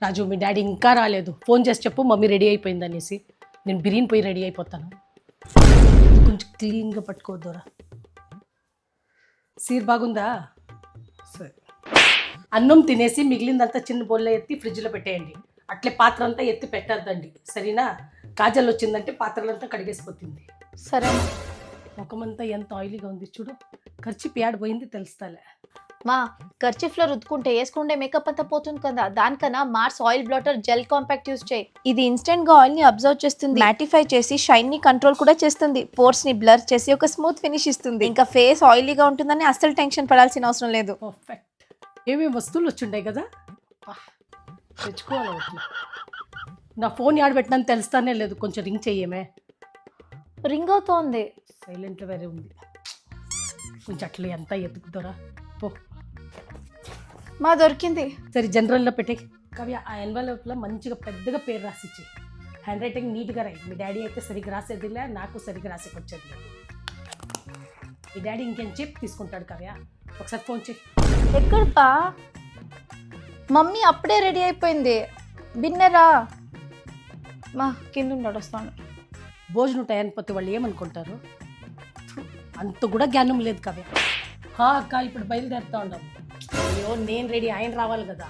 రాజు మీ daddy ఇంకా రాలేదు, phone చేసి చెప్పు మమ్మీ రెడీ అయిపోయింది అనేసి. నేను బిర్యానీ పోయి రెడీ అయిపోతాను. కొంచెం క్లీన్గా పట్టుకోవద్దురా. సీర్ బాగుందా? సరే. అన్నం తినేసి మిగిలిందంతా చిన్న బౌల్లో ఎత్తి ఫ్రిడ్జ్లో పెట్టేయండి. అట్లే పాత్ర అంతా ఎత్తి పెట్టద్దండి, సరేనా? కాజల్ వచ్చిందంటే పాత్రలంతా కడిగేసిపోతుంది. సరే ముఖమంతా ఎంత ఆయిలీగా ఉంది చూడు. ఖర్చు ప్యాడ్ పోయింది తెలుస్తాలే. మా కర్చీఫ్లో రుద్దుకుంటే వేసుకుంటే మేకప్ అంతా పోతుంది కదా, దానికన్నా Mars oil blotter gel compact use చేయి. ఇది ఇన్స్టెంట్ గా ఆయిల్ ని అబ్జర్వ్ చేస్తుంది, మ్యాటిఫై చేసి షైన్ ని కంట్రోల్ కూడా చేస్తుంది, పోర్స్ ని బ్లర్ చేసి ఒక స్మూత్ ఫినిష్ ఇస్తుంది. ఇంకా ఫేస్ ఆయిలీగా ఉంటుందని అస్సలు టెన్షన్ పడాల్సిన అవసరం లేదు. పర్ఫెక్ట్. ఏమేమి వస్తువులు వచ్చిండాయి కదా, తెచ్చుకోవాలి. నా ఫోన్ ఆడబెట్టినా తెలుస్తానే లేదు, కొంచెం రింగ్ చెయ్యమే. రింగ్ అవుతోంది. సైలెంట్ వేరే ఉంది, కొంచెం అట్లా ఎంత ఎత్తుకుతారా పో. మా దొరికింది. సరే జనరల్లో పెట్టే. కావ్య ఆ ఎన్వలప్లో మంచిగా పెద్దగా పేరు రాసిచ్చి, హ్యాండ్ రైటింగ్ నీట్గా రాయి. మీ డాడీ అయితే సరిగ్గా రాసేదిలే, నాకు సరిగ్గా రాసేకొచ్చేది లేదు. మీ డాడీ ఇంకేం చెప్పి తీసుకుంటాడు. కావ్య ఒకసారి ఫోన్ చేయి. ఎక్కడ పా? మమ్మీ అప్పుడే రెడీ అయిపోయింది. బిన్నెరా మా కింద ఉన్నాడు, వస్తాను. భోజనం టయానికి పోతే వాళ్ళు ఏమనుకుంటారు? అంత కూడా జ్ఞానం లేదు కావ్య. అక్క ఇప్పుడు బయలుదేరుతా ఉండము. అయ్యో నేను రెడీ, ఆయన రావాలి కదా.